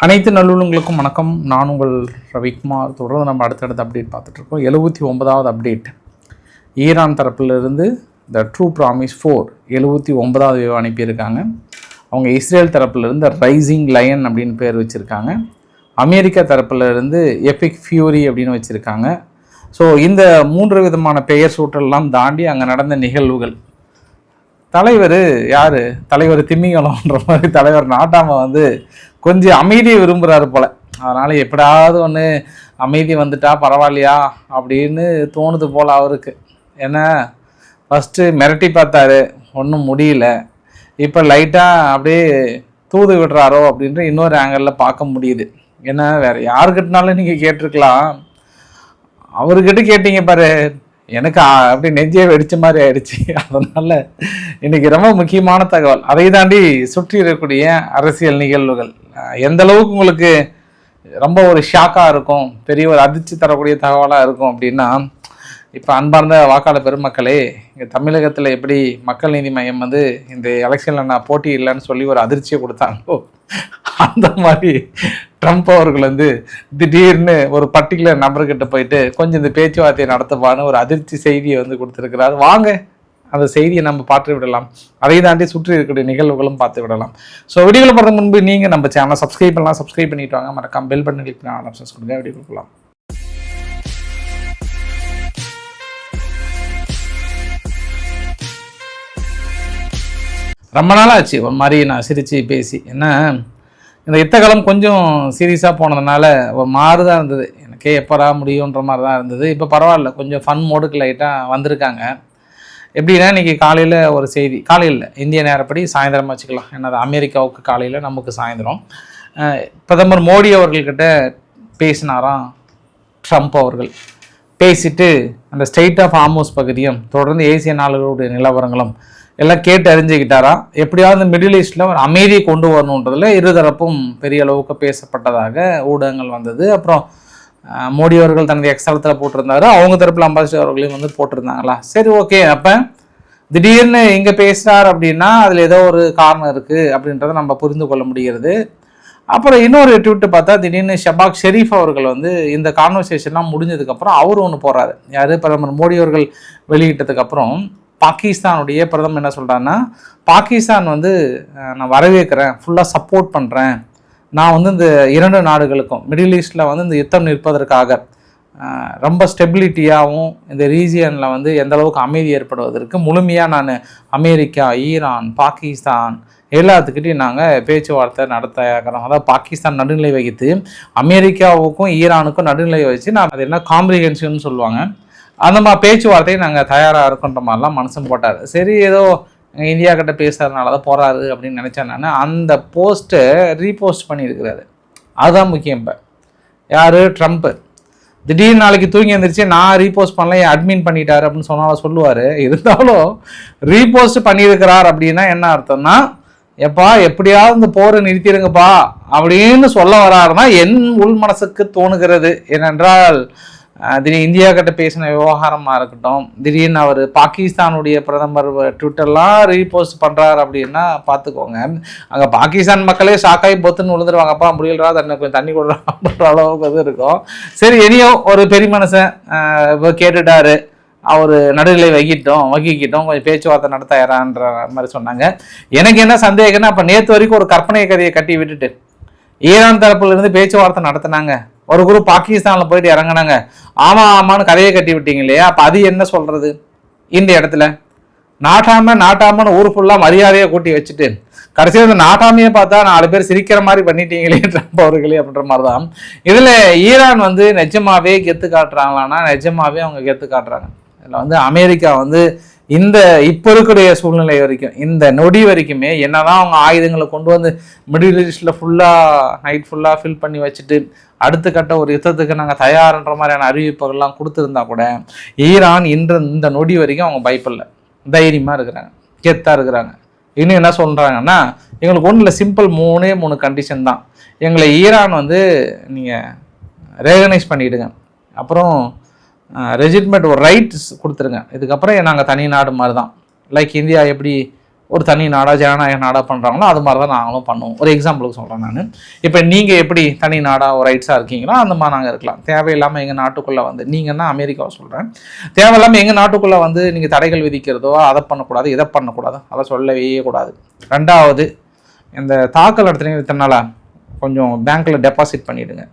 அனைத்து நல்லுள்ளங்களுக்கும் வணக்கம். நான் உங்கள் ரவிக்குமார். தொடர்ந்து நம்ம அடுத்தடுத்த அப்டேட் பார்த்துட்ருக்கோம். 79வது அப்டேட். ஈரான் தரப்பிலிருந்து த ட்ரூ ப்ராமிஸ் 4 79வது அனுப்பியிருக்காங்க. அவங்க இஸ்ரேல் தரப்பிலிருந்து ரைசிங் லயன் அப்படின்னு பேர் வச்சுருக்காங்க. அமெரிக்கா தரப்பிலிருந்து எபிக் ஃபியூரி அப்படின்னு வச்சுருக்காங்க. ஸோ இந்த 3 விதமான பெயர் சூட்டெல்லாம் தாண்டி அங்கே நடந்த நிகழ்வுகள். தலைவர் யார்? தலைவர் திமிங்கலம்ன்ற மாதிரி தலைவர் நாட்டாமல் கொஞ்சம் அமைதியை விரும்புகிறாரு போல். அதனால் எப்படியாவது ஒன்று அமைதி வந்துட்டா பரவாயில்லையா அப்படின்னு தோணுது போல் அவருக்கு. ஏன்னா ஃபஸ்ட்டு மிரட்டி பார்த்தாரு, ஒன்றும் முடியல. இப்போ லைட்டாக அப்படியே தூது விடுறாரோ அப்படின்ற இன்னொரு ஆங்கிளில் பார்க்க முடியுது. ஏன்னா வேறு யாருக்கிட்டனாலும் நீங்கள் கேட்டிருக்கலாம், அவர்கிட்ட கேட்டீங்க பாரு, எனக்கு அப்படி நெஞ்சே வெடிச்ச மாதிரி ஆயிடுச்சு. அதனால் இன்றைக்கி ரொம்ப முக்கியமான தகவல். அதை தாண்டி சுற்றி இருக்கக்கூடிய அரசியல் நிகழ்வுகள் எந்த அளவுக்கு உங்களுக்கு ரொம்ப ஒரு ஷாக்காக இருக்கும், பெரிய ஒரு அதிர்ச்சி தரக்கூடிய தகவலாக இருக்கும் அப்படின்னா, இப்போ அன்பார்ந்த வாக்காளர் பெருமக்களே, இங்கே தமிழகத்தில் எப்படி மக்கள் நீதி மையம் இந்த எலெக்ஷனில் நான் போட்டி இல்லைன்னு சொல்லி ஒரு அதிர்ச்சியை கொடுத்தாங்களோ, அந்த மாதிரி ட்ரம்ப் அவர்கள் திடீர்னு ஒரு பர்டிகுலர் நபர்கிட்ட போயிட்டு கொஞ்சம் இந்த பேச்சுவார்த்தையை நடத்தப்பான்னு ஒரு அதிர்ச்சி செய்தியை கொடுத்துருக்கிறார். வாங்க அந்த செய்தியை நம்ம பார்த்து விடலாம். அதை தாண்டி சுற்றி இருக்கக்கூடிய நிகழ்வுகளும் பார்த்து விடலாம். ஸோ வீடியோவில் பார்த்த முன்பு நீங்கள் நம்ம சேனலை சப்ஸ்கிரைப் பண்ணலாம். சப்ஸ்கிரைப் பண்ணிட்டு வாங்க. மறக்காம பெல் பட்டன் கிளிக் பண்ணி ஆல் ஆப்ஷன்ஸ் கொடுங்க. வீடியோ கொடுக்கலாம். ரொம்ப நாள் ஆச்சு ஒரு மாதிரி நான் சிரித்து பேசி. ஏன்னா இந்த யுத்தகாலம் கொஞ்சம் சீரியஸாக போனதுனால ஒரு மாதிரி தான் இருந்தது. எனக்கே எப்போரா முடியுன்ற மாதிரி தான் இருந்தது. இப்போ பரவாயில்ல, கொஞ்சம் ஃபன் மோடுக்கு லைட்டாக வந்திருக்காங்க. எப்படின்னா இன்றைக்கி காலையில் ஒரு செய்தி, காலையில் இந்திய நேரப்படி சாயந்தரம் வச்சுக்கலாம். ஏன்னா அது அமெரிக்காவுக்கு காலையில், நமக்கு சாயந்தரம். பிரதமர் மோடி அவர்கள்கிட்ட பேசினாராம் ட்ரம்ப் அவர்கள். பேசிட்டு அந்த ஸ்டேட் ஆஃப் ஹார்மோஸ் பகுதியும் தொடர்ந்து ஏசிய நாடுகளுடைய நிலவரங்களும் எல்லாம் கேட்டு அறிஞ்சிக்கிட்டாரா. எப்படியாவது மிடில் ஈஸ்டில் ஒரு அமைதியை கொண்டு வரணுன்றதில் இருதரப்பும் பெரிய அளவுக்கு பேசப்பட்டதாக ஊடகங்கள் வந்தது. அப்புறம் மோடி அவர்கள் தனது எக்ஸலத்தில் போட்டிருந்தாரு, அவங்க தரப்பில் அம்பாசிடர் அவர்களையும் போட்டிருந்தாங்களா. சரி, ஓகே. அப்போ திடீர்னு இங்கே பேசுகிறார் அப்படின்னா அதில் ஏதோ ஒரு காரணம் இருக்குது அப்படின்றத நம்ம புரிந்து கொள்ள முடிகிறது. அப்புறம் இன்னொரு ட்வீட்டு பார்த்தா திடீர்னு ஷபாக் ஷெரீஃப் அவர்கள் இந்த கான்வர்சேஷன்லாம் முடிஞ்சதுக்கப்புறம் அவர் ஒன்று போகிறாரு. யார்? பிரதமர் மோடி அவர்கள் வெளியிட்டதுக்கப்புறம் பாகிஸ்தானுடைய பிரதமர் என்ன சொல்கிறாருன்னா, பாகிஸ்தான் நான் வரவேற்கிறேன், ஃபுல்லாக சப்போர்ட் பண்ணுறேன். நான் இந்த 2 நாடுகளுக்கும் மிடில் ஈஸ்டில் இந்த யுத்தம் நிற்பதற்காக ரொம்ப ஸ்டெபிலிட்டியாகவும் இந்த ரீஜியனில் எந்த அளவுக்கு அமைதி ஏற்படுவதற்கு முழுமையாக நான் அமெரிக்கா, ஈரான், பாகிஸ்தான் எல்லாத்துக்கிட்டையும் நாங்கள் பேச்சுவார்த்தை நடத்த இருக்கிறோம். அதாவது பாகிஸ்தான் நடுநிலை வகித்து அமெரிக்காவுக்கும் ஈரானுக்கும் நடுநிலை வச்சு நான் அது என்ன காம்ப்ரிஹென்ஷன் சொல்லுவாங்க, அந்த மாதிரி பேச்சுவார்த்தையை நாங்கள் தயாராக இருக்கோன்ற மாதிரிலாம் மனசும் போட்டார். சரி, ஏதோ இந்தியா கிட்ட பேசுறதுனால தான் போகிறாரு அப்படின்னு நினச்சேன் நான். அந்த போஸ்ட்டை ரீபோஸ்ட் பண்ணியிருக்கிறாரு. அதுதான் முக்கியம். இப்போ யார்? ட்ரம்ப்பு. திடீர்னு நாளைக்கு தூங்கி எழுந்திரிச்சு நான் ரீபோஸ்ட் பண்ணல, என் அட்மின் பண்ணிட்டாரு அப்படின்னு சொன்னாலும் சொல்லுவார். இருந்தாலும் ரீபோஸ்ட் பண்ணியிருக்கிறார் அப்படின்னா என்ன அர்த்தம்னா, எப்பா எப்படியாவது இந்த போரை நிறுத்திடுங்கப்பா அப்படின்னு சொல்ல வராருன்னா என் உள் மனசுக்கு தோணுகிறது. ஏனென்றால் திடீர் இந்தியா கிட்ட பேசின விவகாரமாக இருக்கட்டும், திடீர்னு அவர் பாகிஸ்தானுடைய பிரதமர் ட்விட்டர்லாம் ரீபோஸ்ட் பண்ணுறாரு அப்படின்னா பார்த்துக்கோங்க, அங்கே பாகிஸ்தான் மக்களே ஷாக்காகி பொத்துன்னு விழுந்துருவாங்கப்பா, முடியலரா கொஞ்சம் தண்ணி கொடுறான்ற அளவுக்கு இருக்கும். சரி, இனியும் ஒரு பெரிய மனுஷன் இப்போ கேட்டுட்டாரு, அவர் நடுநிலை வகிக்கிட்டோம் கொஞ்சம் பேச்சுவார்த்தை நடத்தாயிரான்ற மாதிரி சொன்னாங்க. எனக்கு என்ன சந்தேகம்னா, அப்போ நேற்று வரைக்கும் ஒரு கற்பனை கதையை கட்டி விட்டுட்டு ஈரான் தரப்புலேருந்து பேச்சுவார்த்தை நடத்தினாங்க, ஒரு குரூப் பாகிஸ்தானில் போயிட்டு இறங்கினாங்க, ஆமான்னு கதையை கட்டி விட்டீங்க இல்லையா. அப்போ அது என்ன சொல்கிறது? இந்த இடத்துல நாட்டாமன்னு ஊர் ஃபுல்லாக மரியாதையை கூட்டி வச்சுட்டு கடைசியாக இந்த நாட்டாமையை பார்த்தா 4 பேர் சிரிக்கிற மாதிரி பண்ணிட்டீங்களே ட்ரம்ப் அவர்களே அப்படின்ற மாதிரி தான். இதில் ஈரான் நிஜமாவே கெத்து காட்டுறாங்களான்னா நிஜமாவே அவங்க கெத்து காட்டுறாங்க. இதில் அமெரிக்கா இந்த இப்போ இருக்கக்கூடிய சூழ்நிலை வரைக்கும், இந்த நொடி வரைக்குமே என்னதான் அவங்க ஆயுதங்களை கொண்டு மிடில் ஈஸ்டில் நைட் ஃபுல்லாக ஃபில் பண்ணி வச்சுட்டு அடுத்த கட்ட ஒரு யுத்தத்துக்கு நாங்கள் தயார்ன்ற மாதிரியான அறிவிப்புகள்லாம் கொடுத்துருந்தா கூட ஈரான் இந்த நொடி வரைக்கும் அவங்க பயப்படல, தைரியமாக இருக்கிறாங்க, கெத்தாக இருக்கிறாங்க. இன்னும் என்ன சொல்கிறாங்கன்னா, எங்களுக்கு ஒன்றும் இல்லை, சிம்பிள் 3 கண்டிஷன் தான். எங்களை ஈரான் நீங்கள் ரெகனைஸ் பண்ணிவிடுங்க, அப்புறம் ரெஜிட்மெண்ட் ஒரு ரைட்ஸ் கொடுத்துருங்க, இதுக்கப்புறம் நாங்கள் தனி நாடு மாதிரி தான், லைக் இந்தியா எப்படி ஒரு தனி நாடாக ஜனநாயக நாடாக பண்ணுறாங்களோ அது மாதிரி தான் நாங்களும் பண்ணுவோம். ஒரு எக்ஸாம்பிளுக்கு சொல்கிறேன் நான். இப்போ நீங்கள் எப்படி தனி நாடாக ஒரு ரைட்ஸாக இருக்கீங்களோ அந்த மாதிரி நாங்கள் இருக்கலாம். தேவையில்லாமல் எங்கள் நாட்டுக்குள்ளே வந்து நீங்கன்னா அமெரிக்காவை சொல்கிறேன், தேவையில்லாமல் எங்கள் நாட்டுக்குள்ளே வந்து நீங்கள் தடைகள் விதிக்கிறதோ அதை பண்ணக்கூடாது இதை பண்ணக்கூடாது அதை சொல்லவே கூடாது. ரெண்டாவது, இந்த தாக்கல் நடத்துனீங்க இத்தனால கொஞ்சம் பேங்க்கில் டெபாசிட் பண்ணிவிடுங்க,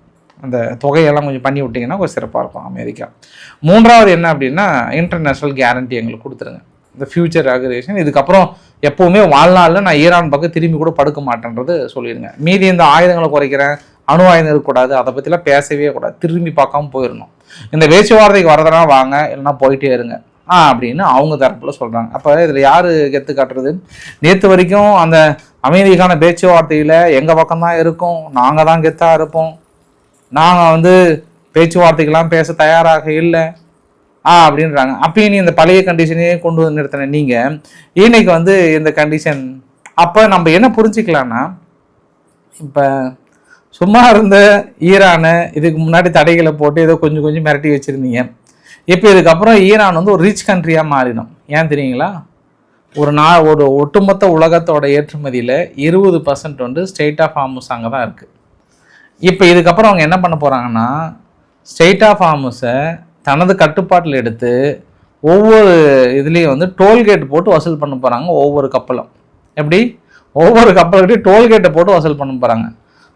அந்த தொகையெல்லாம் கொஞ்சம் பண்ணி விட்டிங்கன்னா கொஞ்சம் சிறப்பாக இருக்கும் அமெரிக்கா. மூன்றாவது என்ன அப்படின்னா, இன்டர்நேஷ்னல் கேரண்டி எங்களுக்கு கொடுத்துருங்க, இந்த ஃபியூச்சர் அக்ரிகேஷன். இதுக்கப்புறம் எப்போவுமே வாழ்நாளில் நான் ஈரான் பக்கம் திரும்பி கூட படுக்க மாட்டேன்றது சொல்லிடுங்க. மீதி இந்த ஆயுதங்களை குறைக்கிறேன், அணு ஆயுதம் இருக்கக்கூடாது, அதை பற்றிலாம் பேசவே கூடாது, திரும்பி பார்க்காம போயிடணும். இந்த பேச்சுவார்த்தைக்கு வரதுனா வாங்க, இல்லைனா போயிட்டே இருங்க அப்படின்னு அவங்க தரப்பில் சொல்கிறாங்க. அப்போ இதில் யார் கெத்து காட்டுறது? நேற்று வரைக்கும் அந்த அமெரிக்கான பேச்சுவார்த்தையில் எங்கள் பக்கம்தான் இருக்கும், நாங்கள் தான் கெத்தாக இருப்போம், நாங்கள் வந்து பேச்சுவார்த்தைக்கெல்லாம் பேச தயாராக இல்லை அப்படின்றாங்க. அப்பயும் நீ இந்த பழைய கண்டிஷனையே கொண்டு வந்து நிறுத்தின நீங்கள் இன்னைக்கு வந்து இந்த கண்டிஷன். அப்போ நம்ம என்ன புரிஞ்சுக்கலான்னா, இப்போ சும்மா இருந்த ஈரானை இதுக்கு முன்னாடி தடைகளை போட்டு ஏதோ கொஞ்சம் கொஞ்சம் மிரட்டி வச்சுருந்தீங்க, இப்போ இதுக்கப்புறம் ஈரான் வந்து ஒரு ரிச் கண்ட்ரியாக மாறிடும். ஏன் தெரியுங்களா? ஒரு ஒட்டுமொத்த உலகத்தோட ஏற்றுமதியில் 20% வந்து ஸ்டேட் ஆஃப் ஹார்முஸ் அங்கே தான் இருக்குது. இப்போ இதுக்கப்புறம் அவங்க என்ன பண்ண போகிறாங்கன்னா, ஸ்டேட் ஆஃப் ஹார்முஸை தனது கட்டுப்பாட்டில் எடுத்து ஒவ்வொரு இதுலேயும் வந்து டோல்கேட் போட்டு வசூல் பண்ண போகிறாங்க. ஒவ்வொரு கப்பலும் எப்படி ஒவ்வொரு கப்பல்கிட்டையும் டோல்கேட்டை போட்டு வசூல் பண்ண போகிறாங்க.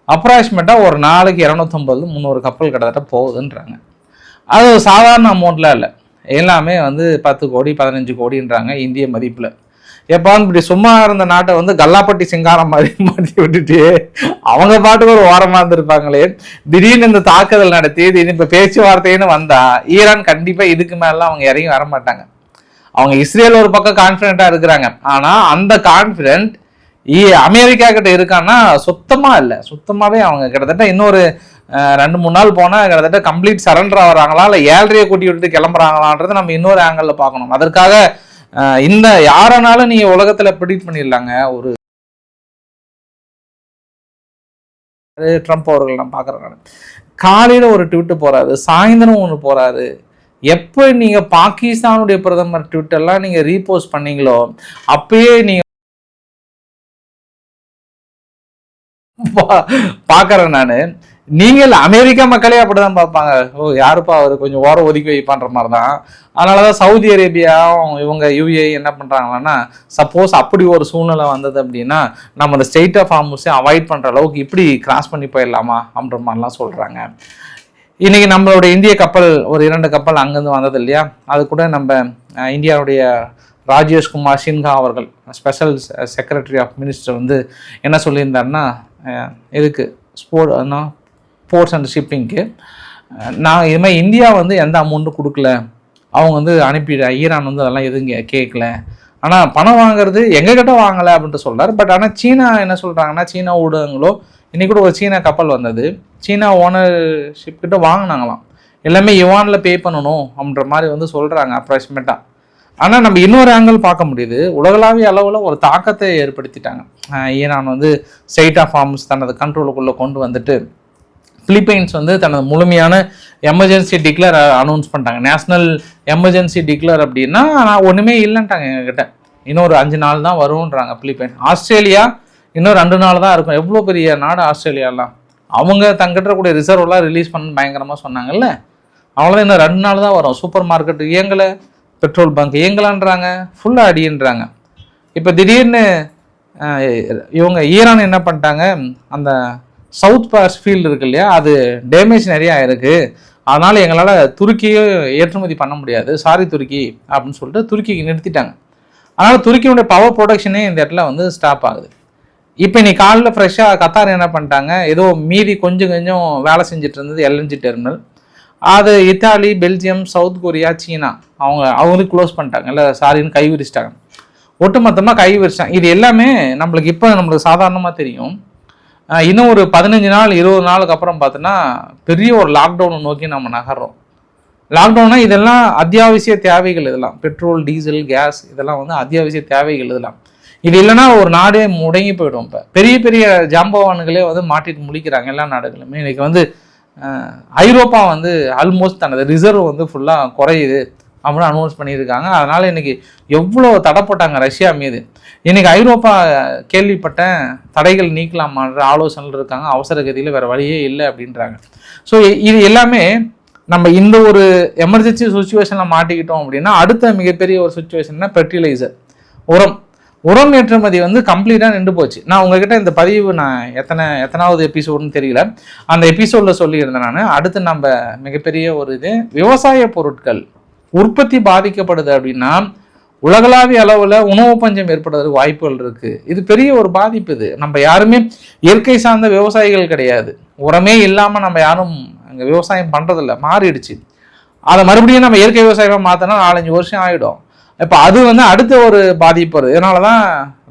அப்ராக்சிமேட்டாக ஒரு நாளைக்கு 250-300 கப்பல் கிட்டத்தட்ட போகுதுன்றாங்க. அது சாதாரண அமௌண்ட்லாம் இல்லை, எல்லாமே வந்து 10 கோடி 15 கோடின்றாங்க இந்திய மதிப்பில். எப்பான்னு இப்படி சும்மா இருந்த நாட்டை வந்து கல்லாப்பட்டி சிங்காரம் மாதிரி மாற்றி விட்டுட்டு அவங்க பாட்டுக்கு ஒரு ஓரமாக இருந்திருப்பாங்களே, திடீர்னு இந்த தாக்குதல் நடத்தி திடீர்னு இப்போ பேச்சுவார்த்தைன்னு வந்தா ஈரான் கண்டிப்பாக இதுக்கு மேலாம் அவங்க இறங்கி வர மாட்டாங்க. அவங்க இஸ்ரேல் ஒரு பக்கம் கான்ஃபிடென்ட்டாக இருக்கிறாங்க, ஆனால் அந்த கான்ஃபிடென்ட் அமெரிக்கா கிட்ட இருக்கான்னா சுத்தமாக இல்லை. சுத்தமாகவே அவங்க கிட்டத்தட்ட இன்னொரு 2-3 நாள் போனால் கிட்டத்தட்ட கம்ப்ளீட் சரண்டர் ஆகிறாங்களா இல்லை 7:30 கூட்டி விட்டுட்டு கிளம்புறாங்களான்றது நம்ம இன்னொரு ஆங்கிளில் பார்க்கணும். அதற்காக இந்த யாரனாலும் நீங்க உலகத்துல ப்ரெடிக்ட் பண்ணிடலாங்க. ஒரு ட்ரம்ப் அவர்கள் நான் பார்க்குறேன், காலையில் ஒரு ட்விட்டு போறாரு, சாயந்தரம் ஒன்று போறாரு. எப்போ நீங்க பாகிஸ்தானுடைய பிரதமர் ட்விட்டெல்லாம் நீங்க ரீபோஸ்ட் பண்ணீங்களோ அப்பயே நீங்க பார்க்குறேன் நான். நீங்கள் அமெரிக்கா மக்களே அப்படிதான் பார்ப்பாங்க, ஓ யாருப்பா அவர் கொஞ்சம் ஓரம் ஒதுக்கி வைப்பான்ற மாதிரி தான். அதனால தான் சவுதி அரேபியாவும் இவங்க யுஏஇ என்ன பண்ணுறாங்கன்னா, சப்போஸ் அப்படி ஒரு சூழ்நிலை வந்தது அப்படின்னா நம்ம அந்த ஸ்டேட் ஆஃப் ஹார்முஸை அவாய்ட் பண்ணுற அளவுக்கு இப்படி கிராஸ் பண்ணி போயிடலாமா அப்படின்ற மாதிரிலாம் சொல்கிறாங்க. இன்றைக்கி நம்மளோட இந்திய கப்பல் ஒரு 2 கப்பல் அங்கேருந்து வந்தது இல்லையா, அது கூட நம்ம இந்தியாவுடைய ராஜேஷ்குமார் சின்ஹா அவர்கள் ஸ்பெஷல் செக்ரட்டரி ஆஃப் மினிஸ்டர் வந்து என்ன சொல்லியிருந்தாருன்னா, இதுக்கு போர்ட்ஸ் அண்ட் ஷிப்பிங்க்கு நான் இதுமாதிரி இந்தியா வந்து எந்த அமௌண்ட்டும் கொடுக்கல, அவங்க வந்து அனுப்பிட ஈரான் வந்து அதெல்லாம் எதுவும் கேட்கல, ஆனால் பணம் வாங்குறது எங்ககிட்ட வாங்கலை அப்படின்ட்டு சொல்கிறார். பட் ஆனால் சீனா என்ன சொல்கிறாங்கன்னா, சீனா ஊடகங்களோ இன்றைக்கி கூட ஒரு சீனா கப்பல் வந்தது, சீனா ஓனர்ஷிப் கிட்ட வாங்கினாங்களாம், எல்லாமே யுவானில் பே பண்ணணும் அப்படின்ற மாதிரி வந்து சொல்கிறாங்க அப்ராக்சிமேட்டாக. ஆனால் நம்ம இன்னொரு ஆங்கிள் பார்க்க முடியுது, உலகளாவிய அளவில் ஒரு தாக்கத்தை ஏற்படுத்திட்டாங்க. ஈரான் வந்து ஸ்டேட் ஆஃப் ஹார்முஸ் தனது கண்ட்ரோலுக்குள்ளே கொண்டு வந்துட்டு பிலிப்பைன்ஸ் வந்து தனது முழுமையான எமர்ஜென்சி டிக்ளேர் அனௌன்ஸ் பண்ணிட்டாங்க. நேஷ்னல் எமர்ஜென்சி டிக்ளேர் அப்படின்னா நான் ஒன்றுமே இல்லைன்ட்டாங்க எங்ககிட்ட, இன்னொரு 5 நாள் தான் வரும்ன்றாங்க பிலிப்பைன்ஸ். ஆஸ்திரேலியா இன்னும் 2 நாள் தான் இருக்கும். எவ்வளோ பெரிய நாடு ஆஸ்திரேலியாலாம், அவங்க தங்கிட்ட கூடிய ரிசர்வ்லாம் ரிலீஸ் பண்ண பயங்கரமாக சொன்னாங்கல்ல, அவ்வளோதான் இன்னும் 2 நாள் தான் வரும். சூப்பர் மார்க்கெட் இயங்கலை, பெட்ரோல் பங்க் இயங்கலான்றாங்க, ஃபுல்லாக அடின்றாங்க. இப்போ திடீர்னு இவங்க ஈரான் என்ன பண்ணிட்டாங்க, அந்த சவுத் பாஸ் ஃபீல்டு இருக்கு இல்லையா, அது டேமேஜ் நிறையா இருக்குது, அதனால் எங்களால் துருக்கியை ஏற்றுமதி பண்ண முடியாது, சாரி துருக்கி அப்படின்னு சொல்லிட்டு துருக்கிக்கு நிறுத்திட்டாங்க. அதனால் துருக்கியுடைய பவர் ப்ரொடக்ஷனே இந்த இடத்துல வந்து ஸ்டாப் ஆகுது. இப்போ நீ காலையில் ஃப்ரெஷ்ஷாக கத்தார் என்ன பண்ணிட்டாங்க, ஏதோ மீதி கொஞ்சம் வேலை செஞ்சுட்டு இருந்தது எல்என்ஜி டெர்மினல், அது இத்தாலி, பெல்ஜியம், சவுத் கொரியா, சீனா அவங்களுக்கு க்ளோஸ் பண்ணிட்டாங்க, இல்லை சாரின்னு கை விரிச்சிட்டாங்க, ஒட்டுமொத்தமாக கை விரிச்சிட்டாங்க. இது எல்லாமே நம்மளுக்கு சாதாரணமாக தெரியும். இன்னும் ஒரு 15 நாள் 20 நாளுக்கு அப்புறம் பார்த்தோன்னா பெரிய ஒரு லாக்டவுனை நோக்கி நம்ம நகர்றோம். லாக்டவுன்னா இதெல்லாம் அத்தியாவசிய தேவைகள், இதெல்லாம் பெட்ரோல், டீசல், கேஸ் இதெல்லாம் வந்து அத்தியாவசிய தேவைகள். இதெல்லாம் இது இல்லைன்னா ஒரு நாடே முடங்கி போயிடும். இப்போ பெரிய பெரிய ஜாம்பவான்களே வந்து மாட்டிட்டு முழிக்கிறாங்க எல்லா நாடுகளுமே. இன்றைக்கி வந்து ஐரோப்பா வந்து ஆல்மோஸ்ட் தனது ரிசர்வ் வந்து ஃபுல்லாக குறையுது அப்படின்னு அனௌன்ஸ் பண்ணியிருக்காங்க. அதனால் இன்றைக்கி எவ்வளோ தடை போட்டாங்க ரஷ்யா மீது. இன்றைக்கி ஐரோப்பா கேள்விப்பட்டேன் தடைகள் நீக்கலாமான்ற ஆலோசனைகள் இருக்காங்க. அவசர கதியில் வேறு வழியே இல்லை அப்படின்றாங்க. ஸோ இது எல்லாமே நம்ம இந்த ஒரு எமர்ஜென்சி சுச்சுவேஷனில் மாட்டிக்கிட்டோம் அப்படின்னா அடுத்த மிகப்பெரிய ஒரு சுச்சுவேஷன்னா ஃபெர்டிலைசர், உரம் ஏற்றுமதி வந்து கம்ப்ளீட்டாக நின்று போச்சு. நான் உங்ககிட்ட இந்த பதிவு நான் எத்தனாவது எபிசோடுன்னு தெரியல, அந்த எபிசோடில் சொல்லியிருந்தேன் நான். அடுத்து நம்ம மிகப்பெரிய ஒரு இது விவசாய பொருட்கள் உற்பத்தி பாதிக்கப்படுது அப்படின்னா உலகளாவிய அளவில் உணவு பஞ்சம் ஏற்படுறதுக்கு வாய்ப்புகள் இருக்குது. இது பெரிய ஒரு பாதிப்பு. இது நம்ம யாருமே இயற்கை சார்ந்த விவசாயிகள் கிடையாது. உரமே இல்லாமல் நம்ம யாரும் அங்கே விவசாயம் பண்ணுறதில்ல, மாறிடுச்சு. அதை மறுபடியும் நம்ம இயற்கை விவசாயமாக மாற்றினா 4-5 வருஷம் ஆகிடும். இப்போ அது வந்து அடுத்த ஒரு பாதிப்பு வருது. இதனால தான்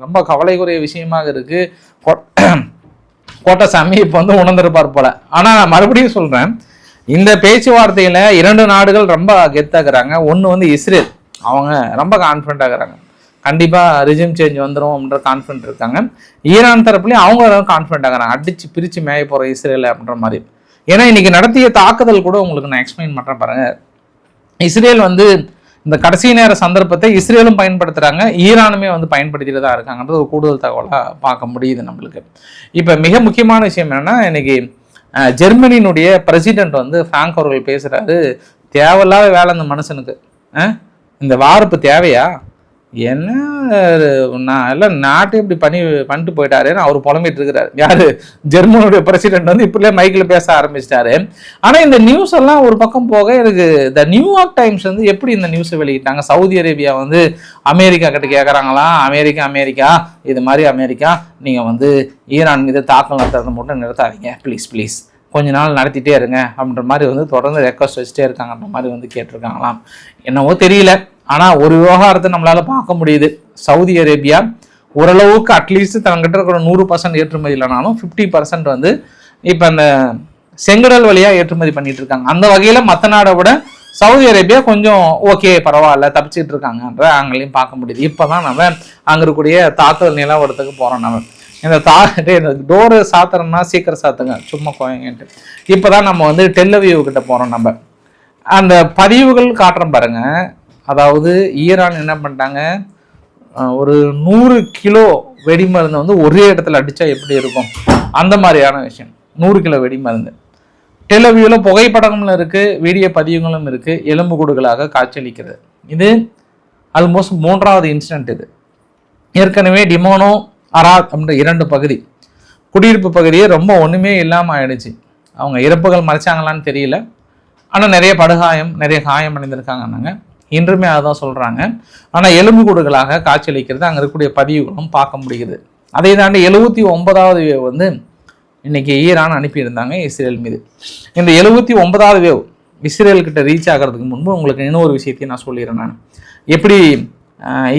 ரொம்ப கவலைக்குரிய விஷயமாக இருக்குது. கோட்டசாமி இப்போ வந்து உணர்ந்திருப்பார் போல. ஆனால் நான் மறுபடியும் சொல்கிறேன், இந்த பேச்சுவார்த்தையில் 2 நாடுகள் ரொம்ப கெத்தாக்குறாங்க. ஒன்று வந்து இஸ்ரேல், அவங்க ரொம்ப கான்ஃபிடென்ட் ஆகுறாங்க, கண்டிப்பாக ரிஜிம் சேஞ்ச் வந்துடும் அப்படின்ற கான்ஃபிடென்ட் இருக்காங்க. ஈரான் தரப்புலேயும் அவங்க கான்ஃபிடென்ட் ஆகுறாங்க, அடித்து பிரித்து மேய போகிற இஸ்ரேல் அப்படின்ற மாதிரி. ஏன்னா இன்றைக்கி நடத்திய தாக்குதல் கூட உங்களுக்கு நான் எக்ஸ்பிளைன் பண்ணுறேன் பாருங்கள். இஸ்ரேல் வந்து இந்த கடைசி நேர சந்தர்ப்பத்தை இஸ்ரேலும் பயன்படுத்துகிறாங்க, ஈரானுமே வந்து பயன்படுத்திட்டு தான் இருக்காங்கன்றது ஒரு கூடுதல் தகவலாக பார்க்க முடியுது நம்மளுக்கு. இப்போ மிக முக்கியமான விஷயம் என்னென்னா, இன்னைக்கு ஜெர்மனியினுடைய பிரசிடென்ட் வந்து ஃப்ராங்க் அவர்கள் பேசுகிறாரு, தேவையில்லாத வேலை இந்த மனுஷனுக்கு, இந்த வார்ப்பு தேவையா, என்ன நான் எல்லாம் நாட்டை இப்படி பண்ணிட்டு போயிட்டாருன்னு அவர் புலம்பிட்டு இருக்கிறாரு. யாரு? ஜெர்மனியுடைய பிரசிடென்ட் வந்து இப்படியே மைக்கில் பேச ஆரம்பிச்சிட்டாரு. ஆனால் இந்த நியூஸ் எல்லாம் ஒரு பக்கம் போக எனக்கு த நியூயார்க் டைம்ஸ் வந்து எப்படி இந்த நியூஸை வெளியிட்டாங்க, சவுதி அரேபியா வந்து அமெரிக்கா கிட்ட கேட்குறாங்களா, அமெரிக்கா இது மாதிரி அமெரிக்கா நீங்கள் வந்து ஈரான் மீது தாக்கல் நடத்துறதை மட்டும் நிறுத்தாதீங்க ப்ளீஸ், கொஞ்ச நாள் நடத்திட்டே இருங்க அப்படின்ற மாதிரி வந்து தொடர்ந்து ரெக்வஸ்ட் வச்சுட்டே இருக்காங்கன்ற மாதிரி வந்து கேட்டிருக்காங்களாம். என்னவோ தெரியல. ஆனால் ஒரு விவகாரத்தை நம்மளால் பார்க்க முடியுது, சவுதி அரேபியா ஓரளவுக்கு அட்லீஸ்ட் தங்கிட்ட இருக்கிற 100% ஏற்றுமதி இல்லைனாலும் 50% வந்து இப்போ அந்த செங்கடல் வழியாக ஏற்றுமதி பண்ணிட்டு இருக்காங்க. அந்த வகையில் மற்ற நாடை விட சவுதி அரேபியா கொஞ்சம் ஓகே பரவாயில்ல தப்பிச்சுட்டு இருக்காங்கன்ற ஆங்கிலையும் பார்க்க முடியுது. இப்போ தான் நம்ம அங்கே இருக்கக்கூடிய தாக்குதல் நிலவரத்துக்கு போகிறோம். நம்ம இந்த டோரு சாத்துறோம்னா சீக்கிரம் சாத்துங்க, சும்மா கோயங்கன்ட்டு. இப்போ தான் நம்ம வந்து டெல்லவியூ கிட்ட போகிறோம். நம்ம அந்த பதிவுகள் காட்டுறோம் பாருங்க. அதாவது ஈரான் என்ன பண்ணிட்டாங்க, ஒரு 100 கிலோ வெடிமருந்து வந்து ஒரே இடத்துல அடித்தா எப்படி இருக்கும் அந்த மாதிரியான விஷயம். 100 கிலோ வெடிமருந்து டெல்லவியூவில் புகைப்படங்களும் இருக்குது, வீடியோ பதிவுகளும் இருக்குது, எலும்பு கூடுகளாக காட்சியளிக்கிறது. இது ஆல்மோஸ்ட் 3வது இன்சிடென்ட். இது ஏற்கனவே டிமோனோ அராத் அப்படின்ற 2 பகுதி குடியிருப்பு பகுதியே ரொம்ப ஒன்றுமே இல்லாமல் ஆயிடுச்சு. அவங்க இறப்புகள் மறைச்சாங்களான்னு தெரியல, ஆனால் நிறைய காயம் அடைந்திருக்காங்கன்னாங்க. இன்றுமே அதுதான் சொல்கிறாங்க. ஆனால் எலும்பு கூடுகளாக காட்சியளிக்கிறது அங்கே இருக்கக்கூடிய பதிவுகளும் பார்க்க முடியுது. அதை தாண்டி 79வது வேவ் வந்து இன்னைக்கு ஈரான் அனுப்பியிருந்தாங்க இஸ்ரேல் மீது. இந்த 79வது வேவ் இஸ்ரேல்கிட்ட ரீச் ஆகிறதுக்கு முன்பு உங்களுக்கு இன்னொரு விஷயத்தையும் நான் சொல்லிடுறேன். நான் எப்படி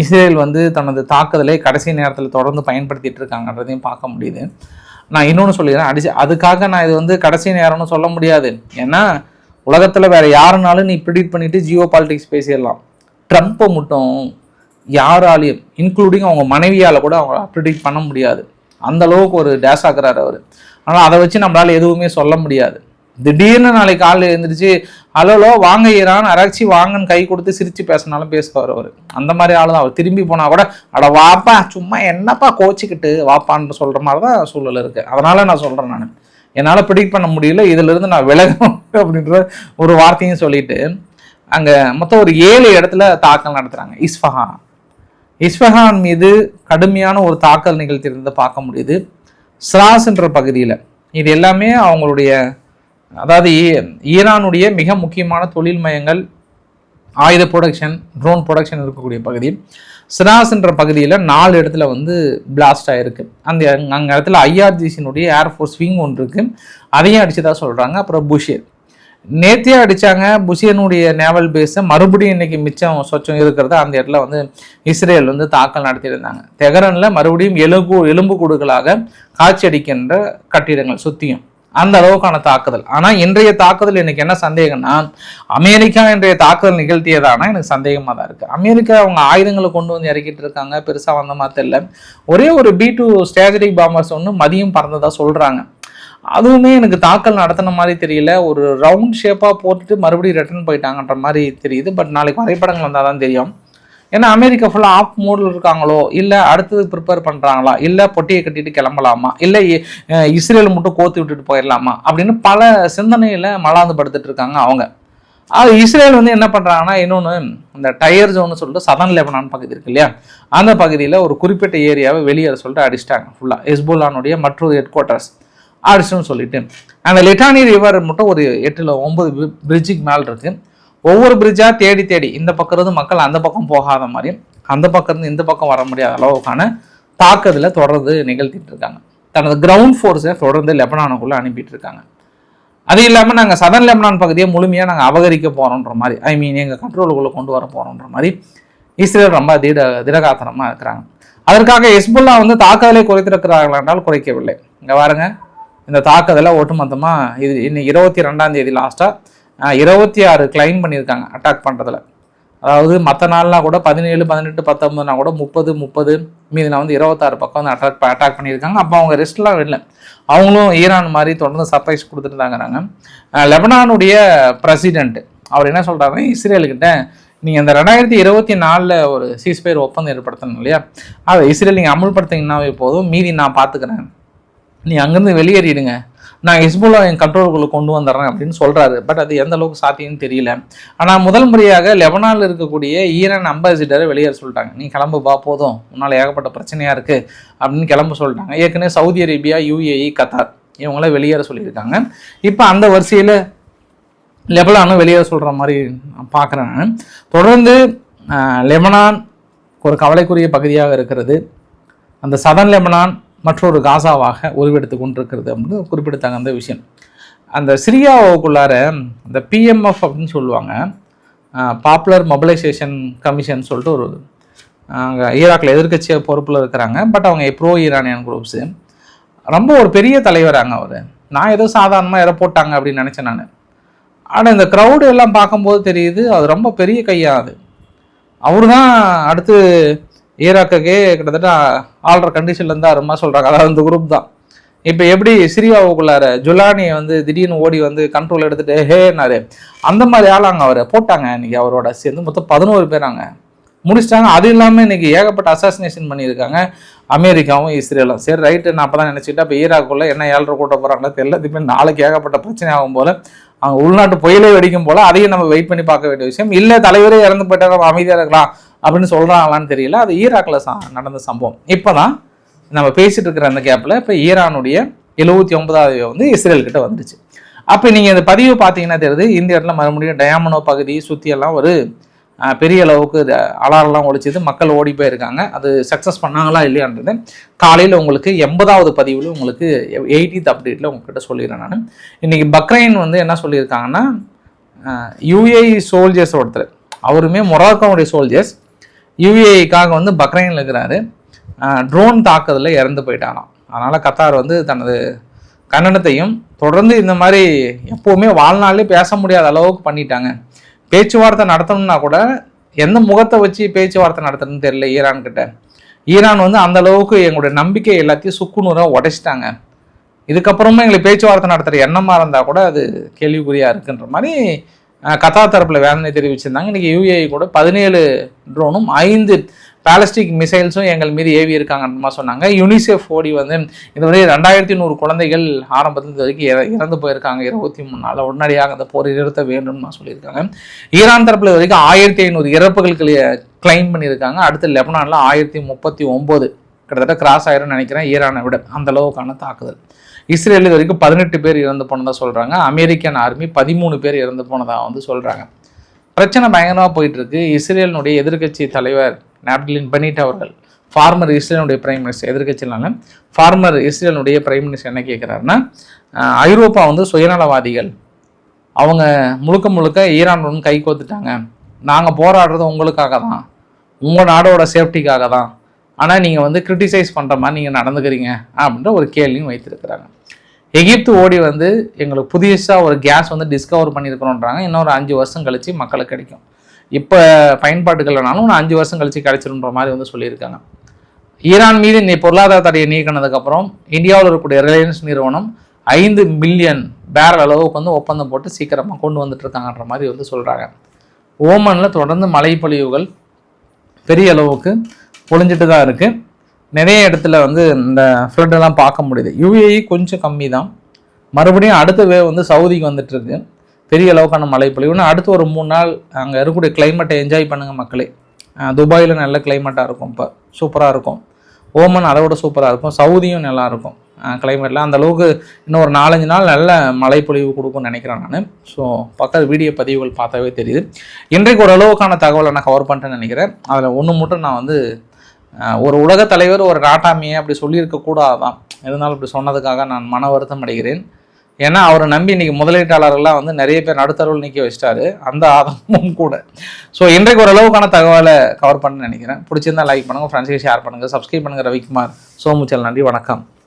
இஸ்ரேல் வந்து தனது தாக்குதலை கடைசி நேரத்தில் தொடர்ந்து பயன்படுத்திட்டு இருக்காங்கன்றதையும் பார்க்க முடியுது. நான் இன்னொன்று சொல்லிடுறேன், அதுக்காக நான் இது வந்து கடைசி நேரம்னு சொல்ல முடியாது. ஏன்னா உலகத்தில் வேறு யாருனாலும் நீ ப்ரிடிக்ட் பண்ணிவிட்டு ஜியோ பாலிட்டிக்ஸ் பேசிடலாம். ட்ரம்ப்பை மட்டும் யாராலையும் இன்க்ளூடிங் அவங்க மனைவியால் கூட அவங்க ப்ரிடிக்ட் பண்ண முடியாது. அந்த அளவுக்கு ஒரு டேஷ் ஆக்குறாரு அவர். ஆனால் அதை வச்சு நம்மளால் எதுவுமே சொல்ல முடியாது. திடீர்னு நாளைக்கு காலையில் எழுந்திரிச்சு ஹலோ வாங்க ஈரான் அராச்சி வாங்கன்னு கை கொடுத்து சிரித்து பேசினாலும் பேசுவார் அவர். அந்த மாதிரி ஆள் தான் அவர். திரும்பி போனால் கூட அட வாப்பா சும்மா என்னப்பா கோச்சிக்கிட்டு வாப்பான்னு சொல்கிற மாதிரி தான் சூழல் இருக்குது. அதனால் நான் சொல்கிறேன், நான் என்னால் ப்ரிடிக்ட் பண்ண முடியல, இதிலிருந்து நான் விலகணும் அப்படின்ற ஒரு வார்த்தையும் சொல்லிட்டு அங்கே மொத்தம் ஒரு 7 இடத்துல தாக்கல் நடத்துகிறாங்க. இஸ்ஃபஹான் மீது கடுமையான ஒரு தாக்கல் நிகழ்த்தியிருந்ததை பார்க்க முடியுது. ஸ்ராஸ்ன்ற பகுதியில் இது எல்லாமே அவங்களுடைய, அதாவது ஈரானுடைய மிக முக்கியமான தொழில் மையங்கள், ஆயுத ப்ரொடக்ஷன், ட்ரோன் ப்ரொடக்ஷன் இருக்கக்கூடிய பகுதி. சிராஸ்ன்ற பகுதியில் 4 இடத்துல வந்து பிளாஸ்ட் ஆகிருக்கு. அங்கே இடத்துல ஐஆர்ஜிசினுடைய ஏர்ஃபோர்ஸ் விங் ஒன்று இருக்குது, அதையும் அடிச்சதா சொல்கிறாங்க. அப்புறம் புஷேர் நேற்றே அடித்தாங்க. புஷேனுடைய நேவல் பேஸை மறுபடியும் இன்றைக்கி மிச்சம் சொச்சம் இருக்கிறது அந்த இடத்துல வந்து இஸ்ரேல் வந்து தாக்கல் நடத்தியிருந்தாங்க. தெஹரானில் மறுபடியும் எலும்பு கூடுகளாக காட்சி அடிக்கின்ற கட்டிடங்கள் சுற்றியும் அந்த அளவுக்கான தாக்குதல். ஆனால் இன்றைய தாக்குதல் எனக்கு என்ன சந்தேகம்னா, அமெரிக்கா இன்றைய தாக்குதல் நிகழ்த்தியதானா எனக்கு சந்தேகமாக தான் இருக்குது. அமெரிக்கா அவங்க ஆயுதங்களை கொண்டு வந்து இறக்கிட்டு இருக்காங்க, பெருசாக வந்த மாதிரி தெரியல. ஒரே ஒரு B2 ஸ்ட்ராட்டஜிக் பாம்பர்ஸ் ஒன்று மதியம் பறந்ததாக சொல்கிறாங்க. அதுவுமே எனக்கு தாக்கல் நடத்தின மாதிரி தெரியல. ஒரு ரவுண்ட் ஷேப்பாக போட்டுட்டு மறுபடியும் ரிட்டர்ன் போயிட்டாங்கன்ற மாதிரி தெரியுது. பட் நாளைக்கு வரைபடங்கள் வந்தால் தான் தெரியும். ஏன்னா அமெரிக்கா ஃபுல்லாக ஆஃப் மோடில் இருக்காங்களோ, இல்லை அடுத்தது ப்ரிப்பேர் பண்ணுறாங்களா, இல்லை பொட்டியை கட்டிட்டு கிளம்பலாமா, இல்லை இஸ்ரேல் மட்டும் கோத்து விட்டுட்டு போயிடலாமா அப்படின்னு பல சிந்தனையில் மலாந்து படுத்துட்டு இருக்காங்க அவங்க. அது இஸ்ரேல் வந்து என்ன பண்ணுறாங்கன்னா, இன்னொன்று இந்த டயர் ஜோன்னு சொல்லிட்டு சதன் லெபனான் பகுதி இருக்கு இல்லையா, அந்த பகுதியில் ஒரு குறிப்பிட்ட ஏரியாவை வெளியேற சொல்லிட்டு அடிச்சிட்டாங்க ஃபுல்லாக. ஹெஸ்புல்லானுடைய மற்றொரு ஹெட் குவார்ட்டர்ஸ் அடிச்சுன்னு சொல்லிட்டு அந்த லிட்டானி ரிவர் மட்டும் ஒரு 8 இல்லை 9 பிரிட்ஜுக்கு மேலே இருக்குது. ஒவ்வொரு பிரிட்ஜாக தேடி தேடி இந்த பக்கம் இருந்து மக்கள் அந்த பக்கம் போகாத மாதிரியும், அந்த பக்கம் இருந்து இந்த பக்கம் வர முடியாத அளவுக்கான தாக்குதலை தொடர்ந்து நிகழ்த்திட்டு இருக்காங்க. தனது கிரவுண்ட் ஃபோர்ஸை தொடர்ந்து லெபனானுக்குள்ளே அனுப்பிட்டு இருக்காங்க. அது இல்லாமல் நாங்கள் சதன் லெபனான் பகுதியை முழுமையாக நாங்கள் அபகரிக்க போகிறோன்ற மாதிரி, எங்கள் கண்ட்ரோலுக்குள்ளே கொண்டு வர போகிறோன்ற மாதிரி இஸ்ரேல் ரொம்ப திடகாத்திரமாக இருக்கிறாங்க. அதற்காக ஹெஸ்புல்லா வந்து தாக்குதலை குறைத்திருக்கிறார்கள் என்றால் குறைக்கவில்லை. இங்கே பாருங்க, இந்த தாக்குதலை ஒட்டுமொத்தமாக இது இன்னைக்கு 22ஆம் தேதி லாஸ்ட்டாக 26 கிளைம் பண்ணியிருக்காங்க அட்டாக் பண்ணுறதுல. அதாவது மற்ற நாள்லாம் கூட 17, 18, 19 கூட 30 மீதில் வந்து 26 பக்கம் வந்து அட்டாக் பண்ணியிருக்காங்க. அப்போ அவங்க ரெஸ்ட்லாம் இல்லை, அவங்களும் ஈரான் மாதிரி தொடர்ந்து சர்ப்ரைஸ் கொடுத்துட்டு தாங்கிறாங்க. லெபனானுடைய பிரசிடென்ட் அவர் என்ன சொல்கிறாருன்னா, இஸ்ரேலுக்கிட்ட நீங்கள் இந்த 2024 ஒரு சீஸ்ஃபயர் ஒப்பந்தம் ஏற்படுத்தணும் இல்லையா, அதை இஸ்ரேல் நீங்கள் அமுல்படுத்திங்கன்னாவே போதும், மீதி நான் பார்த்துக்கிறேன், நீ அங்கேருந்து வெளியேறிடுங்க, நான் ஹிஸ்புல்லா என் கண்ட்ரோலுக்குள்ளே கொண்டு வந்துடுறேன் அப்படின்னு சொல்கிறாரு. பட் அது எந்த அளவுக்கு சாத்தியம்னு தெரியல. ஆனால் முதல் முறையாக லெபனானில் இருக்கக்கூடிய ஈரான் அம்பாசிடரை வெளியேற சொல்லிட்டாங்க. நீ கிளம்புபா, போதும், உன்னால் ஏகப்பட்ட பிரச்சனையாக இருக்குது அப்படின்னு கிளம்ப சொல்லிட்டாங்க. ஏற்கனவே சவுதி அரேபியா, UAE, கத்தார் இவங்கள வெளியேற சொல்லியிருக்காங்க. இப்போ அந்த வரிசையில் லெபனானும் வெளியேற சொல்கிற மாதிரி பார்க்குறேன் நான். தொடர்ந்து லெபனான் ஒரு கவலைக்குரிய பகுதியாக இருக்கிறது. அந்த சதன் லெபனான் மற்றொரு காசாவாக உருவெடுத்து கொண்டிருக்கிறது அப்படின்னு குறிப்பிடத்தக்க அந்த விஷயம். அந்த சிரியாவுக்குள்ளார இந்த PMF அப்படின்னு சொல்லுவாங்க, பாப்புலர் மொபிலைசேஷன் கமிஷன் சொல்லிட்டு ஒரு அங்கே ஈராக்கில் எதிர்கட்சியாக பொறுப்பில் இருக்கிறாங்க. பட் அவங்க ப்ரோ ஈரானியன் குரூப்ஸு, ரொம்ப ஒரு பெரிய தலைவராங்க அவர். நான் ஏதோ சாதாரணமாக இற போட்டாங்க அப்படின்னு நினச்சேன் நான். ஆனால் இந்த க்ரௌடு எல்லாம் பார்க்கும்போது தெரியுது அது ரொம்ப பெரிய கையாது. அவர் தான் அடுத்து ஈராக்குக்கே கிட்டத்தட்ட ஆள்ற கண்டிஷன்ல இருந்தா ரொம்ப சொல்றாங்க. அதாவது இந்த குரூப் தான். இப்போ எப்படி சிரியாவுக்குள்ளார ஜுலானியை வந்து திடீர்னு ஓடி வந்து கண்ட்ரோல் எடுத்துட்டு ஹேனாரு, அந்த மாதிரி ஆளாங்க அவரை போட்டாங்க. இன்னைக்கு அவரோட சேர்ந்து மொத்தம் 11 பேராங்க முடிச்சிட்டாங்க. அது இல்லாமல் இன்னைக்கு ஏகப்பட்ட அசாசினேஷன் பண்ணியிருக்காங்க அமெரிக்காவும் இஸ்ரேலும். சரி ரைட்டு, நான் அப்போ தான் நினச்சிக்கிட்டா இப்போ ஈராக்குள்ள என்ன 7 கூட்ட போகிறாங்களோ தெரியல. திருப்பி நாளைக்கு ஏகப்பட்ட பிரச்சனை ஆகும் போல, அவங்க உள்நாட்டு புயலே வெடிக்கும் போல, அதையும் நம்ம வெயிட் பண்ணி பார்க்க வேண்டிய விஷயம். இல்லை தலைவரே இறந்து போயிட்டா நம்ம அமைதியாக இருக்கலாம் அப்படின்னு சொல்கிறாங்களான்னு தெரியல. அது ஈராக்கில் நடந்த சம்பவம். இப்போ தான் நம்ம பேசிகிட்டு இருக்கிற அந்த கேப்பில் இப்போ ஈரானுடைய 79வது வந்து இஸ்ரேல் கிட்ட வந்துடுச்சு. அப்போ நீங்கள் இந்த பதிவு பார்த்தீங்கன்னா தெரியுது, இந்த இடத்துல மறுபடியும் டயாமனோ பகுதி சுற்றியெல்லாம் ஒரு பெரிய அளவுக்கு அலாரெல்லாம் ஒழிச்சது, மக்கள் ஓடி போயிருக்காங்க. அது சக்ஸஸ் பண்ணாங்களா இல்லையான்றது காலையில் உங்களுக்கு 80வது பதிவில் உங்களுக்கு 80th அப்டேட்டில் உங்ககிட்ட சொல்லிடுறேன் நான். இன்றைக்கி பக்ரைன் வந்து என்ன சொல்லியிருக்காங்கன்னா, UAE சோல்ஜர்ஸ் ஒருத்தர், அவருமே மொராக்கோவுடைய சோல்ஜர்ஸ், UAEக்காக வந்து பக்ரைனில் இருக்கிறாரு, ட்ரோன் தாக்குதலில் இறந்து போயிட்டாராம். அதனால் கத்தார் வந்து தனது கண்டனத்தையும் தொடர்ந்து இந்த மாதிரி எப்போவுமே வாழ்நாளே பேச முடியாத அளவுக்கு பண்ணிட்டாங்க. பேச்சுவார்த்தை நடத்தணும்னா கூட எந்த முகத்தை வச்சு பேச்சுவார்த்தை நடத்தணும்னு தெரியல ஈரான் கிட்ட. ஈரான் வந்து அந்த அளவுக்கு எங்களுடைய நம்பிக்கை எல்லாத்தையும் சுக்குநூறாக உடைச்சிட்டாங்க. இதுக்கப்புறமா எங்களுக்கு பேச்சுவார்த்தை நடத்துகிற எண்ணமாக இருந்தால் கூட அது கேள்விக்குறியாக இருக்குன்ற மாதிரி கத்தார் தரப்பில் வேதனை தெரிவிச்சிருந்தாங்க. இன்றைக்கி UAE கூட 17 ட்ரோனும் 5 பேலஸ்டிக் மிசைல்ஸும் எங்கள் மீது ஏவி இருக்காங்கன்ற மாதிரி சொன்னாங்க. யுனிசெஃப் ஓடி வந்து இதுவரை 2100 குழந்தைகள் ஆரம்பத்தில் இது வரைக்கும் இறந்து போயிருக்காங்க 23 நாள். உடனடியாக அந்த போரை நிறுத்த வேண்டும்னு சொல்லியிருக்காங்க. ஈரான் தரப்பில் இது வரைக்கும் 1500 இறப்புகள் கிளைம் பண்ணியிருக்காங்க. அடுத்து லெபனானில் 1039 கிட்டத்தட்ட கிராஸ் ஆயிரும் நினைக்கிறேன், ஈரானை விட அந்த அளவுக்கான தாக்குதல். இஸ்ரேல் இது வரைக்கும் 18 பேர் இறந்து போனதாக சொல்கிறாங்க. அமெரிக்கன் ஆர்மி 13 பேர் இறந்து போனதாக வந்து சொல்கிறாங்க. பிரச்சனை பயங்கரமாக போயிட்டுருக்கு. இஸ்ரேலினுடைய எதிர்கட்சி தலைவர் நாப்தலின் பெனிட் அவர்கள், ஃபார்மர் இஸ்ரேலுடைய பிரைம் மினிஸ்டர், எதிர்கட்சியினால ஃபார்மர் இஸ்ரேலுடைய பிரைம் மினிஸ்டர் என்ன கேட்குறாருன்னா, ஐரோப்பா வந்து சுயநலவாதிகள், அவங்க முழுக்க முழுக்க ஈரானுடன் கை கோத்துட்டாங்க, நாங்கள் போராடுறது உங்களுக்காக தான், உங்கள் நாடோட சேஃப்டிக்காக தான், ஆனால் நீங்கள் வந்து கிரிட்டிசைஸ் பண்ணுற மாதிரி நீங்கள் நடந்துக்கிறீங்க அப்படின்ற ஒரு கேள்வியும் வைத்திருக்கிறாங்க. எகிப்து ஓடி வந்து எங்களுக்கு புதுசாக ஒரு கேஸ் வந்து டிஸ்கவர் பண்ணியிருக்கிறோன்றாங்க. இன்னொரு 5 வருஷம் கழித்து மக்களுக்கு கிடைக்கும். இப்போ பயன்பாட்டுக்கு இல்லைனாலும் இன்னும் 5 வருஷம் கழித்து கிடைச்சிருன்ற மாதிரி வந்து சொல்லியிருக்காங்க. ஈரான் மீது பொருளாதார தடையை நீக்கினதுக்கப்புறம் இந்தியாவில் இருக்கக்கூடிய ரிலையன்ஸ் நிறுவனம் 5 மில்லியன் பேரல் அளவுக்கு வந்து ஒப்பந்தம் போட்டு சீக்கிரமாக கொண்டு வந்துட்டு இருக்காங்கன்ற மாதிரி வந்து சொல்கிறாங்க. ஓமனில் தொடர்ந்து மழைப்பொழிவுகள் பெரிய அளவுக்கு பொழிஞ்சிட்டு தான் இருக்குது. நிறைய இடத்துல வந்து இந்த ஃப்ளட்டெல்லாம் பார்க்க முடியுது. யுஏஇ கொஞ்சம் கம்மி தான். மறுபடியும் அடுத்த வேவ் வந்து சவுதிக்கு வந்துட்டுருக்கு. பெரிய அளவுக்கான மழைப்பொழிவுன்னு அடுத்து ஒரு 3 நாள் அங்கே இருக்கக்கூடிய கிளைமேட்டை என்ஜாய் பண்ணுங்கள் மக்களே. துபாயில் நல்ல கிளைமேட்டாக இருக்கும், இப்போ சூப்பராக இருக்கும். ஓமன் அதை விட சூப்பராக இருக்கும். சவுதியும் நல்லாயிருக்கும் கிளைமேட்டில். அந்தளவுக்கு இன்னும் ஒரு 4-5 நாள் நல்ல மழைப்பொழிவு கொடுக்கும்னு நினைக்கிறேன் நான். ஸோ பக்கத்து வீடியோ பதிவுகள் பார்த்தாவே தெரியுது. இன்றைக்கு ஒரு அளவுக்கான தகவலை நான் கவர் பண்ணிட்டேன்னு நினைக்கிறேன். அதில் ஒன்று மட்டும் நான் வந்து ஒரு உலக தலைவர் ஒரு நாட்டாமையை அப்படி சொல்லியிருக்கக்கூடாதான், இருந்தாலும் இப்படி சொன்னதுக்காக நான் மன வருத்தம் அடைகிறேன். ஏன்னா அவரை நம்பி இன்றைக்கி முதலீட்டாளர்கள்லாம் வந்து நிறைய பேர் நடுத்தரவில் நிற்க வச்சிட்டாரு, அந்த ஆதங்கமும் கூட. ஸோ இன்றைக்கு ஒரு அளவுக்கான தகவலை கவர் பண்ண நினைக்கிறேன். பிடிச்சிருந்தா லைக் பண்ணுங்கள், ஃப்ரெண்ட்ஸுக்கு ஷேர் பண்ணுங்கள், சப்ஸ்கிரைப் பண்ணுங்கள். ரவிக்குமார் சோமுச்சல், நன்றி, வணக்கம்.